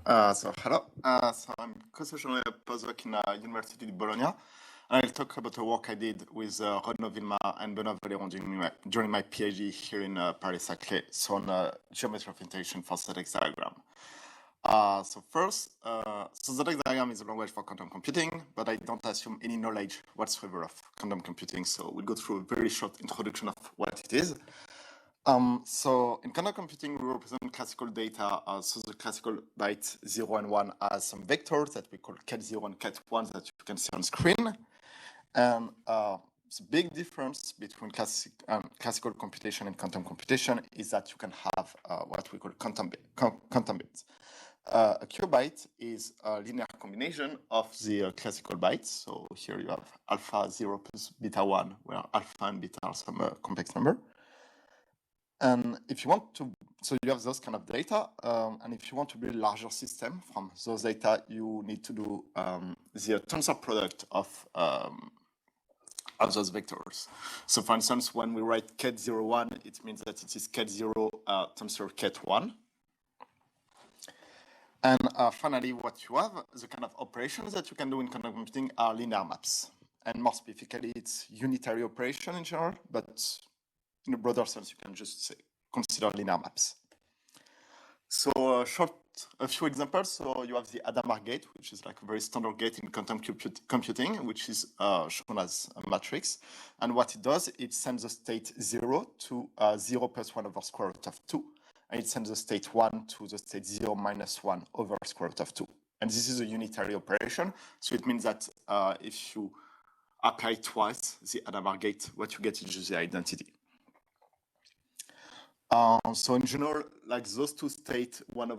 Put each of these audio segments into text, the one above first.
Hello. I'm Kostia, a postdoc in University of Bologna. And I'll talk about the work I did with Renaud Villemain and Benoît Valéron during my PhD here in Paris-Saclay, so on geometry of integration for ZX diagram. So ZX diagram is a language for quantum computing, but I don't assume any knowledge whatsoever of quantum computing. So we'll go through a very short introduction of what it is. So in quantum computing, we represent classical data. So the classical byte 0 and 1 has some vectors that we call cat0 and cat1 that you can see on screen. And the big difference between classical computation and quantum computation is that you can have what we call quantum bits. A qubit is a linear combination of the classical bytes. So here you have alpha 0 plus beta 1, where alpha and beta are some complex number. And if you want to, so you have those kind of data, and if you want to build a larger system from those data, you need to do the tensor product of those vectors. So for instance, when we write cat01, it means that it is cat0 tensor cat1. And finally, what you have, the kind of operations that you can do in quantum computing are linear maps. And more specifically, it's unitary operation in general, but in a broader sense, you can just consider linear maps. So a few examples. So you have the Hadamard gate, which is like a very standard gate in quantum computing, which is shown as a matrix. And what it does, it sends the state 0 to 0 plus 1 over square root of 2. And it sends the state 1 to the state 0 minus 1 over square root of 2. And this is a unitary operation. So it means that if you apply twice the Hadamard gate, what you get is just the identity. So in general, like those two states, 0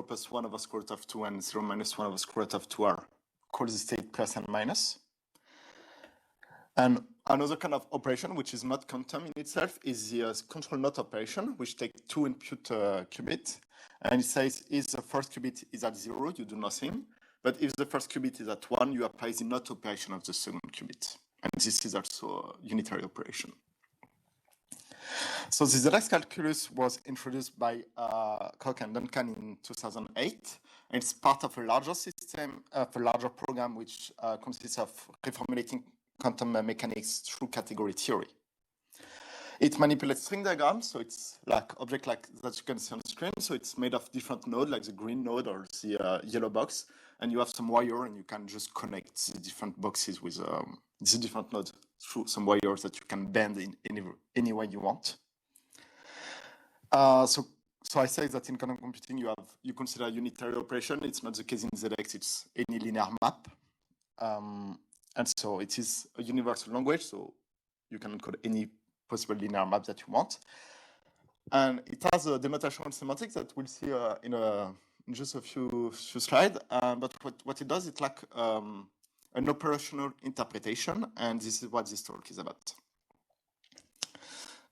plus 1 over square root of 2 and 0 minus 1 over square root of 2 are called the state plus and minus. And another kind of operation, which is not quantum in itself, is the control not operation, which takes two input qubits. And it says if the first qubit is at 0, you do nothing. But if the first qubit is at 1, you apply the not operation of the second qubit. And this is also a unitary operation. So the ZX calculus was introduced by Koch and Duncan in 2008. And it's part of a larger system, of a larger program, which consists of reformulating quantum mechanics through category theory. It manipulates string diagrams, so it's like object like that you can see on the screen. So it's made of different nodes, like the green node or the yellow box. And you have some wire, and you can just connect the different boxes with the different nodes through some wires that you can bend in any way you want. So I say that in quantum computing you consider unitary operation. It's not the case in ZX. It's any linear map, and so it is a universal language. So you can encode any possible linear map that you want, and it has a denotational semantics that we'll see in just a few slides. But what it does, it's like an operational interpretation, and this is what this talk is about.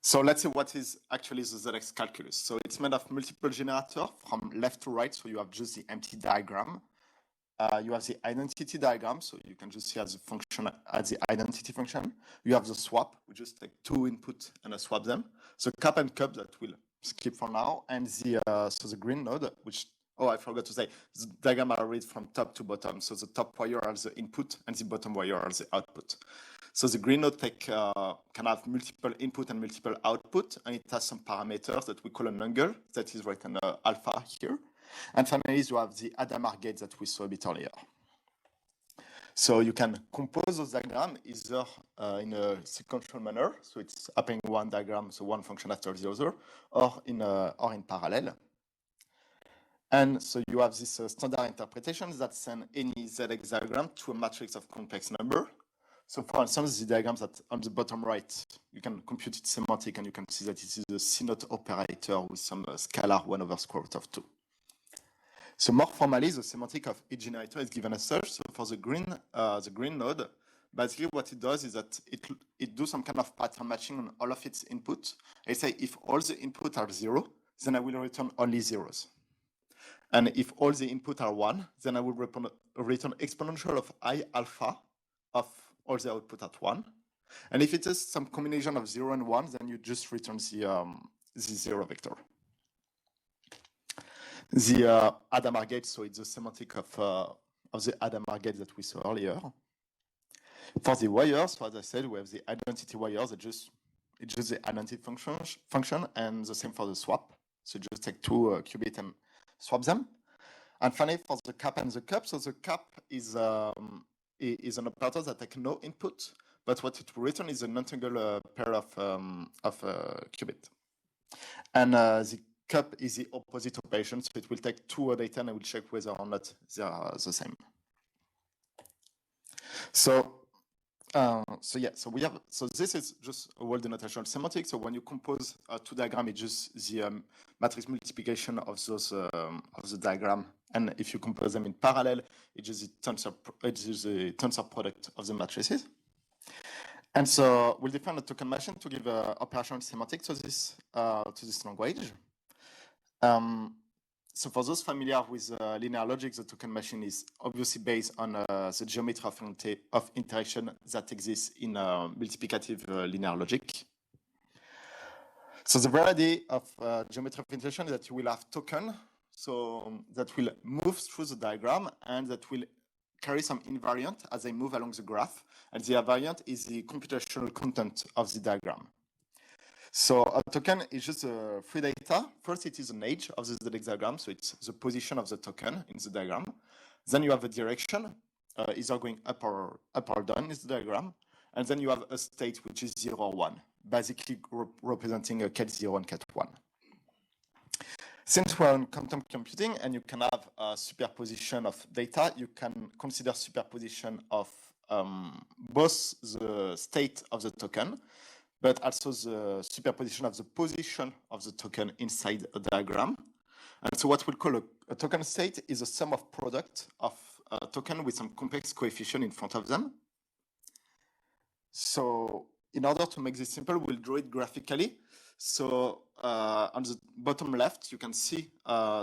So let's see what is actually the ZX calculus. So it's made of multiple generators from left to right. So you have just the empty diagram. You have the identity diagram. So you can just see as a function as the identity function. You have the swap. We just take two input and swap them. So cap and cup that we'll skip for now. And the green node, which, oh, I forgot to say, the diagram are read from top to bottom. So the top wire are the input and the bottom wire are the output. So the green node can have multiple input and multiple output, and it has some parameters that we call an angle that is written alpha here. And finally, you have the Hadamard gate that we saw a bit earlier. So you can compose those diagrams either in a sequential manner, so it's applying one diagram, so one function after the other, or in parallel. And so you have this standard interpretation that send any ZX diagram to a matrix of complex number. So for instance, the diagrams that on the bottom right, you can compute its semantic, and you can see that it is a C0 operator with some scalar 1 over square root of 2. So more formally, the semantic of each generator is given as such. So for the green node, basically what it does is that it does some kind of pattern matching on all of its inputs. I say if all the inputs are 0, then I will return only zeros. And if all the inputs are 1, then I will return exponential of I alpha of all the output at 1. And if it is some combination of 0 and 1, then you just return the 0 vector. the Hadamard gate, so it's the semantic of the Hadamard gate that we saw earlier. For the wires, so as I said, we have the identity wires that it's just the identity function, and the same for the swap. So just take two qubits and swap them. And finally, for the cap and the cup, so the cap is an operator that takes no input, but what it will return is an entangled pair of qubit. And the cup is the opposite operation, so it will take two data and it will check whether or not they are the same. So this is just a word denotation semantics. So when you compose two diagrams, it's just the matrix multiplication of those of the diagram, and if you compose them in parallel, it's just the tensor product of the matrices. And so we'll define a token machine to give operational semantics to this language. So for those familiar with linear logic, the token machine is obviously based on the geometry of interaction that exists in multiplicative linear logic. So the reality of geometry of interaction is that you will have token, so that will move through the diagram and that will carry some invariant as they move along the graph. And the invariant is the computational content of the diagram. So a token is just free data. First, it is an age of the ZX diagram, so it's the position of the token in the diagram. Then you have a direction, either going up or down in the diagram. And then you have a state, which is 0 or 1, basically representing a cat 0 and cat 1. Since we're on quantum computing and you can have a superposition of data, you can consider superposition of both the state of the token, but also the superposition of the position of the token inside a diagram. And so what we'll call a token state is a sum of product of a token with some complex coefficient in front of them. So in order to make this simple, we'll draw it graphically. So on the bottom left, you can see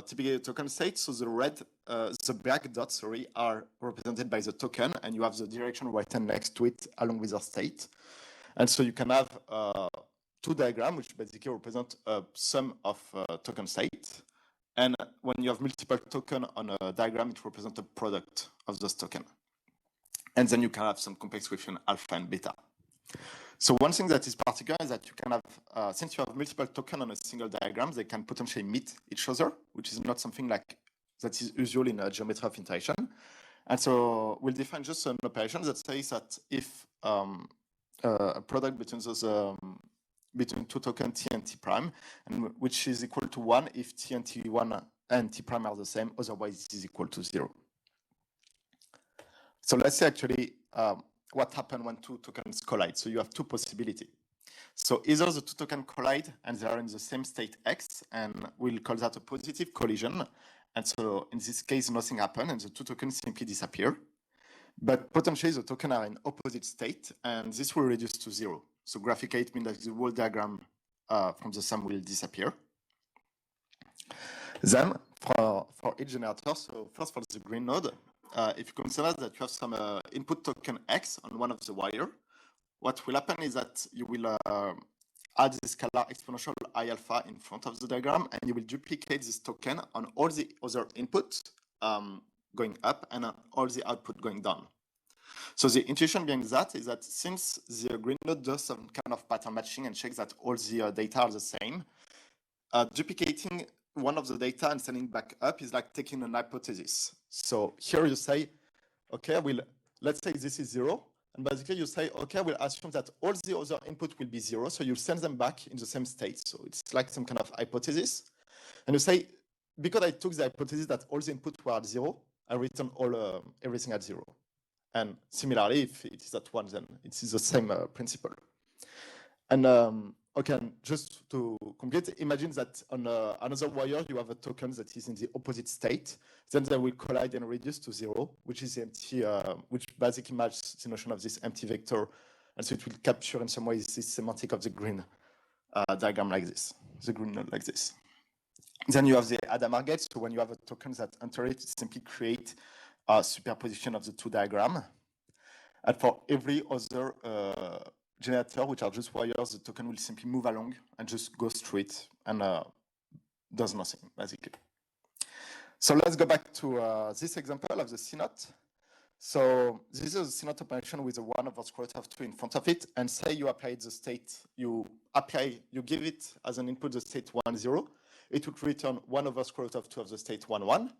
typically a token state. So the black dots, are represented by the token, and you have the direction written next to it along with the state. And so you can have two diagrams, which basically represent a sum of token states. And when you have multiple tokens on a diagram, it represents a product of those tokens. And then you can have some complex coefficient alpha and beta. So one thing that is particular is that you can have, since you have multiple tokens on a single diagram, they can potentially meet each other, which is not something like that is usual in a geometry of interaction. And so we'll define just an operation that says that if a product between those between two tokens t and t prime, and which is equal to 1 if t and t1 and t prime are the same, otherwise it is equal to 0. So let's say actually what happens when two tokens collide. So you have two possibilities. So either the two tokens collide and they are in the same state x, and we'll call that a positive collision. And so in this case, nothing happens and the two tokens simply disappear. But potentially the tokens are in opposite state, and this will reduce to 0. So graphically, it means that the whole diagram from the sum will disappear. Then for each generator, so first for the green node, if you consider that you have some input token x on one of the wire, what will happen is that you will add the scalar exponential I alpha in front of the diagram, and you will duplicate this token on all the other inputs going up and all the output going down. So the intuition behind that is that since the green node does some kind of pattern matching and checks that all the data are the same, duplicating one of the data and sending back up is like taking an hypothesis. So here you say, okay, let's say this is 0. And basically you say, okay, we'll assume that all the other input will be 0. So you send them back in the same state. So it's like some kind of hypothesis. And you say, because I took the hypothesis that all the inputs were at 0, I return everything at 0. And similarly, if it is at 1, then it is the same principle. And okay, just to complete, imagine that on another wire, you have a token that is in the opposite state. Then they will collide and reduce to 0, which is empty, which basically matches the notion of this empty vector. And so it will capture in some ways this semantic of the green diagram like this, the green node like this. Then you have the Hadamard gate. So when you have a token that enter it, simply create a superposition of the two diagrams. And for every other generator, which are just wires, the token will simply move along and just go straight and does nothing, basically. So let's go back to this example of the CNOT. So this is a CNOT operation with a 1 over square root of 2 in front of it, and say you apply the state, you give it as an input the state 1, 0. It would return 1 over square root of 2 of the state 1, 1.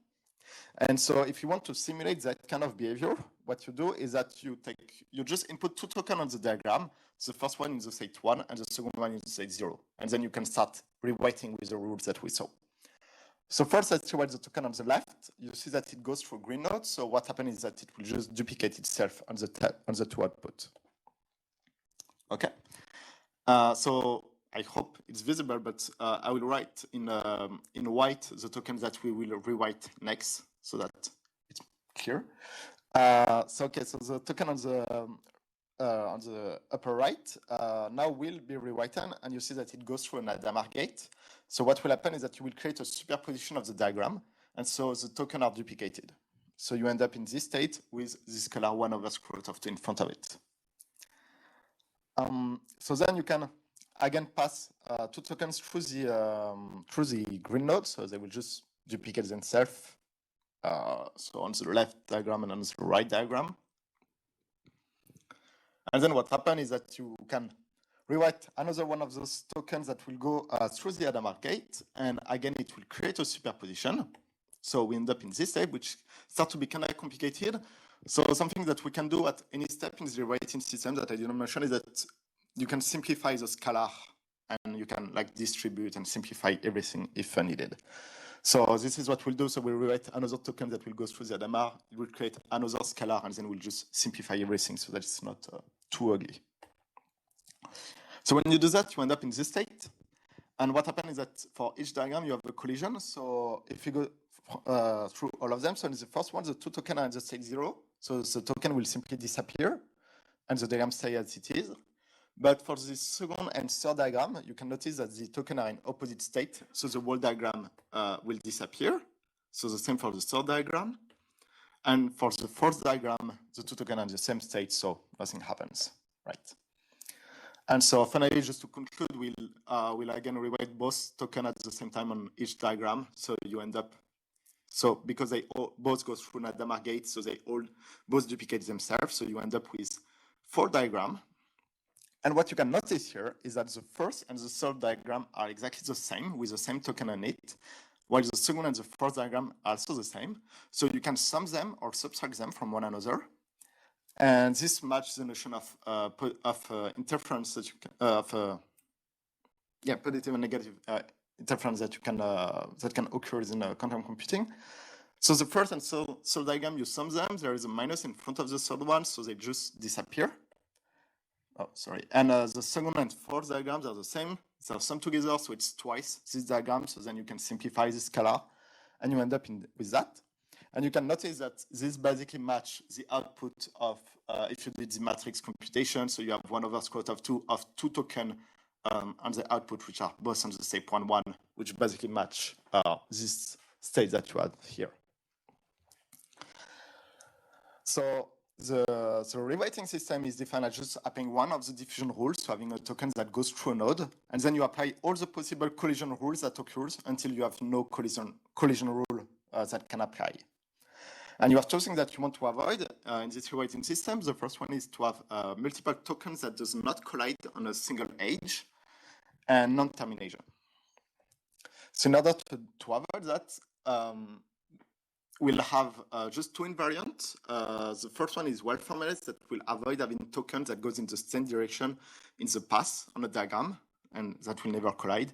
And so if you want to simulate that kind of behavior, what you do is that you just input 2 tokens on the diagram. The first one in the state 1 and the second one in the state 0. And then you can start rewriting with the rules that we saw. So first, let's rewrite the token on the left. You see that it goes through green nodes. So what happens is that it will just duplicate itself on the two output. Okay. So I hope it's visible, but I will write in white the tokens that we will rewrite next, so that it's clear. So the token on the upper right now will be rewritten, and you see that it goes through an Hadamard gate. So what will happen is that you will create a superposition of the diagram, and so the tokens are duplicated. So you end up in this state with this scalar 1 over square root of 2 in front of it. So then you can again pass 2 tokens through the green node, so they will just duplicate themselves. So on the left diagram and on the right diagram. And then what happens is that you can rewrite another one of those tokens that will go through the Hadamard gate, and again it will create a superposition. So we end up in this step, which starts to be kind of complicated. So something that we can do at any step in the rewriting system that I didn't mention is that you can simplify the scalar, and you can like distribute and simplify everything if needed. So this is what we'll do. So we'll rewrite another token that will go through the Hadamard. It will create another scalar, and then we'll just simplify everything so that it's not too ugly. So when you do that, you end up in this state. And what happens is that for each diagram, you have a collision. So if you go through all of them, so in the first one, the 2 tokens are in the state 0. So the token will simply disappear, and the diagram stays as it is. But for the second and third diagram, you can notice that the tokens are in opposite state. So the whole diagram will disappear. So the same for the third diagram. And for the fourth diagram, the 2 tokens are in the same state, so nothing happens, right? And so finally, just to conclude, we'll again rewrite both tokens at the same time on each diagram. So you end up, so because they both go through an Hadamard gate, so they both duplicate themselves. So you end up with 4 diagrams. And what you can notice here is that the first and the third diagram are exactly the same with the same token on it, while the second and the fourth diagram are also the same. So you can sum them or subtract them from one another. And this matches the notion of interference that you can, positive and negative interference that can occur in quantum computing. So the first and third diagram, you sum them. There is a minus in front of the third one, so they just disappear. Oh, sorry. And the second and fourth diagrams are the same. They're summed together, so it's twice this diagram. So then you can simplify this scalar, and you end up with that. And you can notice that this basically matches the output of, if you did the matrix computation, so you have 1 over square root of 2 of 2 tokens on the output, which are both on the state 1, 1, which basically match this state that you had here. So the rewriting system is defined as just applying one of the diffusion rules, so having a token that goes through a node, and then you apply all the possible collision rules that occurs until you have no collision rule that can apply. And you have two things that you want to avoid in this rewriting system. The first one is to have multiple tokens that does not collide on a single edge, and non-termination. So in order to avoid that, we'll have just 2 invariants. The first one is well-formalized that will avoid having tokens that goes in the same direction in the path on a diagram, and that will never collide.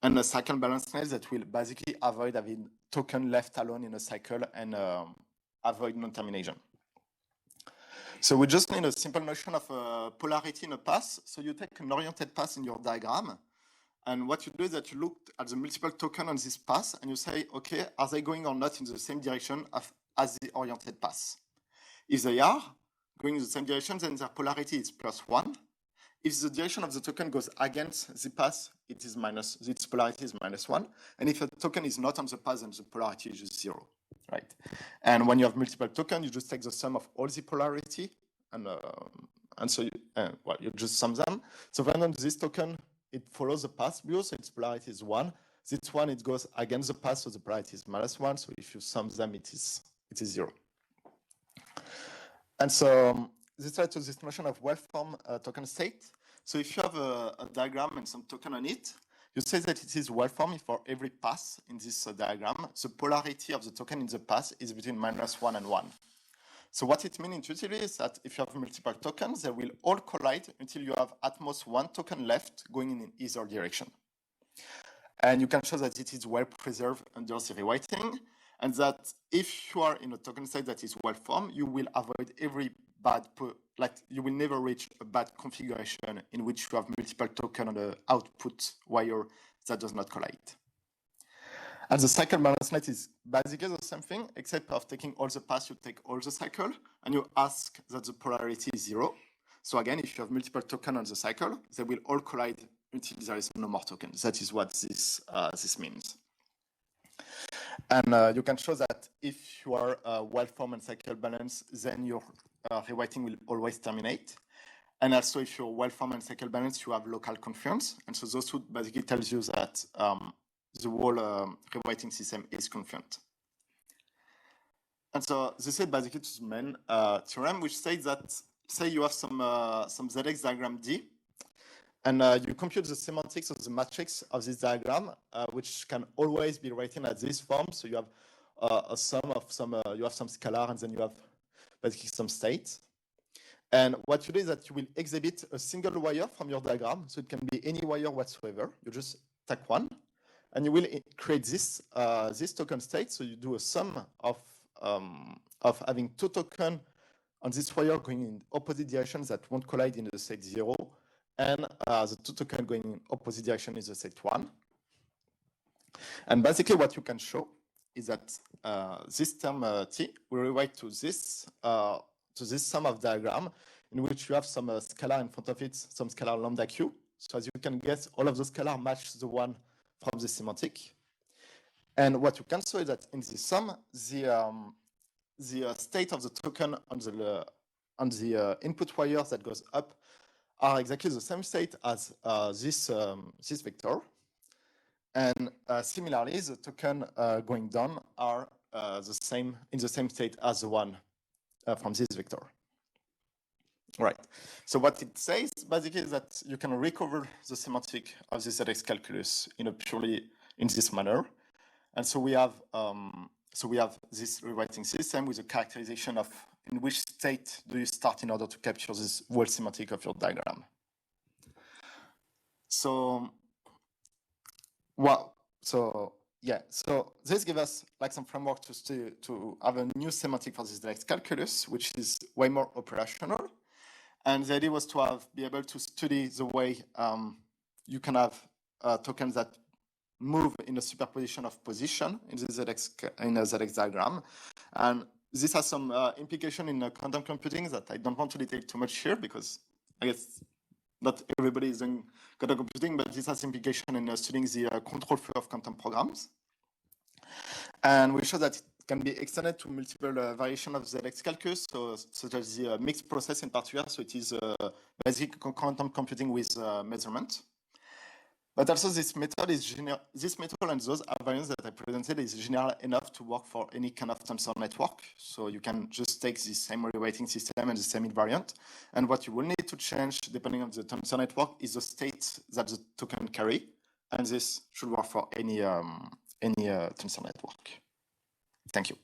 And a cycle balancedness that will basically avoid having token left alone in a cycle and avoid non-termination. So we just need a simple notion of polarity in a path. So you take an oriented path in your diagram, and what you do is that you look at the multiple tokens on this path, and you say, okay, are they going or not in the same direction as the oriented path? If they are going in the same direction, then their polarity is +1. If the direction of the token goes against the path, its polarity is -1. And if a token is not on the path, then the polarity is just 0, right? And when you have multiple tokens, you just take the sum of all the polarity, and so you just sum them. So when on this token, it follows the path view, so its polarity is 1. This one, it goes against the path, so the polarity is -1. So if you sum them, it is 0. And so this leads to this notion of well-formed token state. So if you have a diagram and some token on it, you say that it is well-formed for every path in this diagram. The polarity of the token in the path is between -1 and 1. So what it means intuitively is that if you have multiple tokens, they will all collide until you have at most one token left going in either direction. And you can show that it is well preserved under the rewriting, and that if you are in a token state that is well formed, you will avoid every bad, you will never reach a bad configuration in which you have multiple tokens on the output wire that does not collide. And the cycle balance net is basically the same thing, except of taking all the paths, you take all the cycle, and you ask that the polarity is 0. So again, if you have multiple tokens on the cycle, they will all collide until there is no more tokens. That is what this means. And you can show that if you are well-formed and cycle balanced, then your rewriting will always terminate. And also, if you're well-formed and cycle balanced, you have local confluence. And so those two basically tells you that the whole rewriting system is confluent. And so this is basically to the main theorem, which states that, say you have some ZX diagram D, and you compute the semantics of the matrix of this diagram, which can always be written at this form. So you have a sum of some, you have some scalar, and then you have basically some state. And what you do is that you will exhibit a single wire from your diagram. So it can be any wire whatsoever. You just take one, and you will create this token state. So you do a sum of having two tokens on this wire going in opposite directions that won't collide in the state 0, and the two tokens going in opposite direction is the state 1. And basically what you can show is that this term T will rewrite to this sum of diagram in which you have some scalar in front of it, some scalar lambda q. So as you can guess, all of those scalar match the one from the semantic. And what you can show is that in this sum, the state of the token on the input wire that goes up are exactly the same state as this vector. And similarly, the token going down are in the same state as the one from this vector. Right. So what it says basically is that you can recover the semantic of the ZX calculus in this manner. And so we have this rewriting system with a characterization of in which state do you start in order to capture this whole semantic of your diagram. So this gives us like some framework to have a new semantic for this ZX calculus, which is way more operational. And the idea was to be able to study the way you can have tokens that move in a superposition of position in a ZX diagram. And this has some implication in quantum computing that I don't want to detail too much here because I guess not everybody is doing quantum computing, but this has implication in studying the control flow of quantum programs. And we show that it can be extended to multiple variations of ZX calculus, such as the mixed process in particular. So it is basic quantum computing with measurement. But also this method and those variants that I presented is general enough to work for any kind of tensor network. So you can just take the same rewriting system and the same invariant. And what you will need to change, depending on the tensor network, is the state that the token carry. And this should work for any tensor network. Thank you.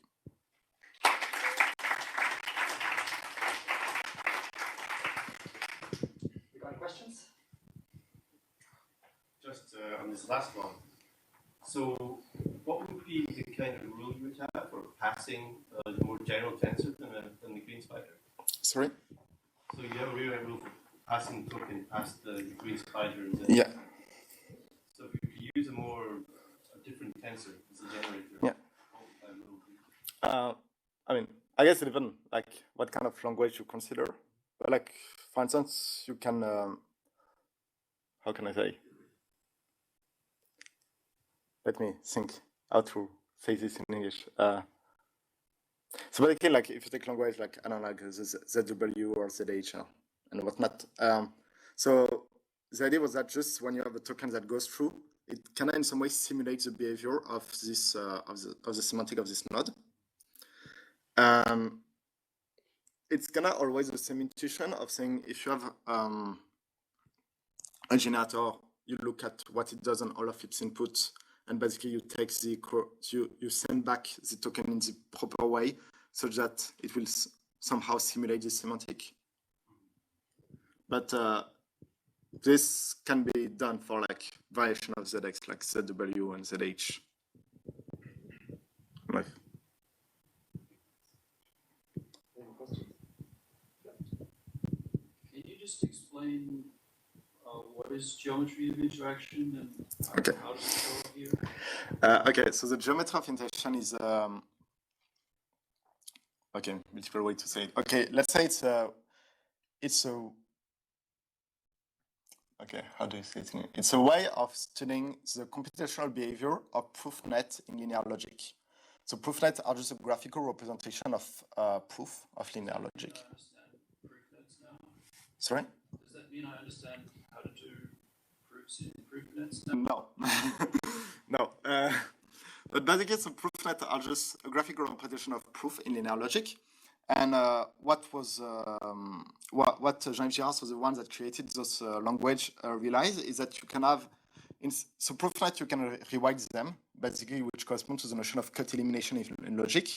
You got questions? Just on this last one. So what would be the kind of rule you would have for passing the more general tensor than the green spider? Sorry? So you have a rewrite rule for passing token past the green spider. Yeah. So if you use a different tensor as a generator, yeah. I mean, I guess even like what kind of language you consider. But like, for instance, you can, how can I say? Let me think how to say this in English. So basically, like if you take language like, I don't know, like ZW or ZH and whatnot. So the idea was that just when you have a token that goes through, it can in some way simulate the behavior of this of the semantic of this node. It's gonna always the same intuition of saying if you have a generator, you look at what it does on all of its inputs, and basically you take the you send back the token in the proper way, such that it will somehow simulate the semantic. But this can be done for like variation of ZX, like ZW and ZH. Right. Can you just explain what is geometry of interaction and how does it show up here? Okay, so the geometry of interaction is okay, multiple way to say it. Okay, let's say it's a okay, how do you say it? It's a way of studying the computational behavior of proof net in linear logic. So proof nets are just a graphical representation of proof of linear logic. I understand proof nets now. Sorry? Does that mean I understand how to do proofs in proof nets now? No. No. But basically, so proof nets are just a graphical representation of proof in linear logic. And what Jean-Yves Girard, so the one that created this language, realized is that you can have, so proof net, you can rewrite them, basically, which corresponds to the notion of cut elimination in logic.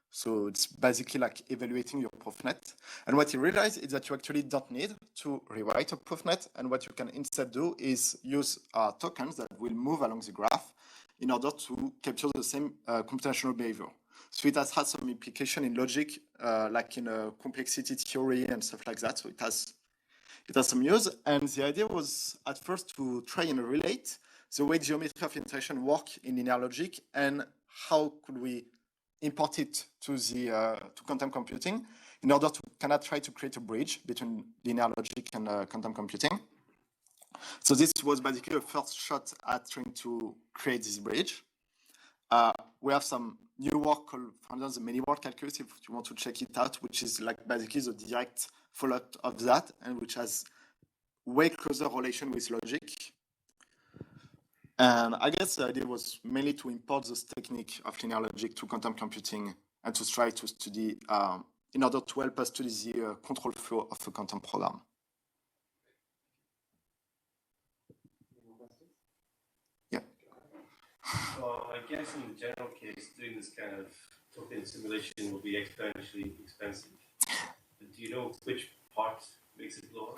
So it's basically like evaluating your proof net. And what he realized is that you actually don't need to rewrite a proof net. And what you can instead do is use tokens that will move along the graph in order to capture the same computational behavior. So it has had some implication in logic, like in complexity theory and stuff like that. So it has some use. And the idea was at first to try and relate the way geometry of interaction work in linear logic and how could we import it to the to quantum computing in order to kind of try to create a bridge between linear logic and quantum computing. So this was basically a first shot at trying to create this bridge. We have some new work called, for instance, the many-word calculus, if you want to check it out, which is like basically the direct follow-up of that, and which has way closer relation with logic. And I guess the idea was mainly to import this technique of linear logic to quantum computing and to try to study, in order to help us study the control flow of a quantum program. Yeah. I guess in the general case, doing this kind of token simulation will be exponentially expensive. But do you know which part makes it lower?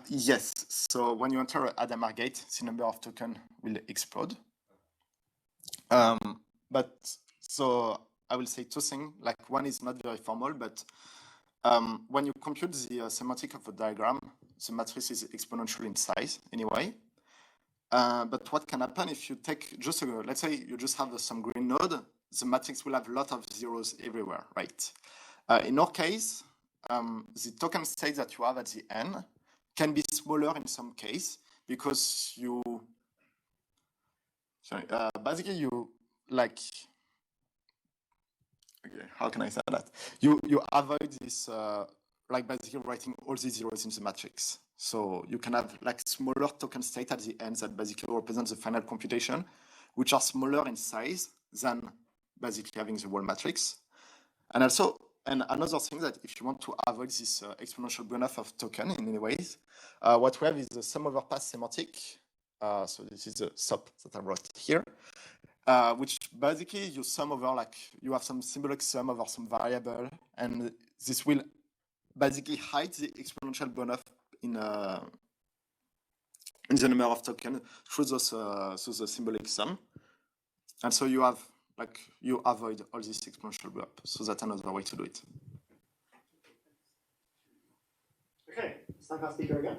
Yes. So when you enter Adamar gate, the number of tokens will explode. But so I will say two things. Like one is not very formal, but when you compute the semantic of a diagram, the matrix is exponential in size anyway. But what can happen if you take just let's say you just have some green node, the matrix will have a lot of zeros everywhere, right? In our case, the token state that you have at the end can be smaller in some case because you, basically you like, okay, how can I say that? You avoid this, like basically writing all the zeros in the matrix. So you can have like smaller token state at the end that basically represents the final computation, which are smaller in size than basically having the whole matrix. And also, and another thing that if you want to avoid this exponential burn-off of token in many ways, what we have is the sum over pass semantic. So this is the SOP that I wrote here, which basically you sum over, like you have some symbolic sum over some variable, and this will basically hide the exponential burn-off in the number of tokens through the symbolic sum. And so you have, like, you avoid all this exponential burn-up. So that's another way to do it. Okay, it's time for speaker again.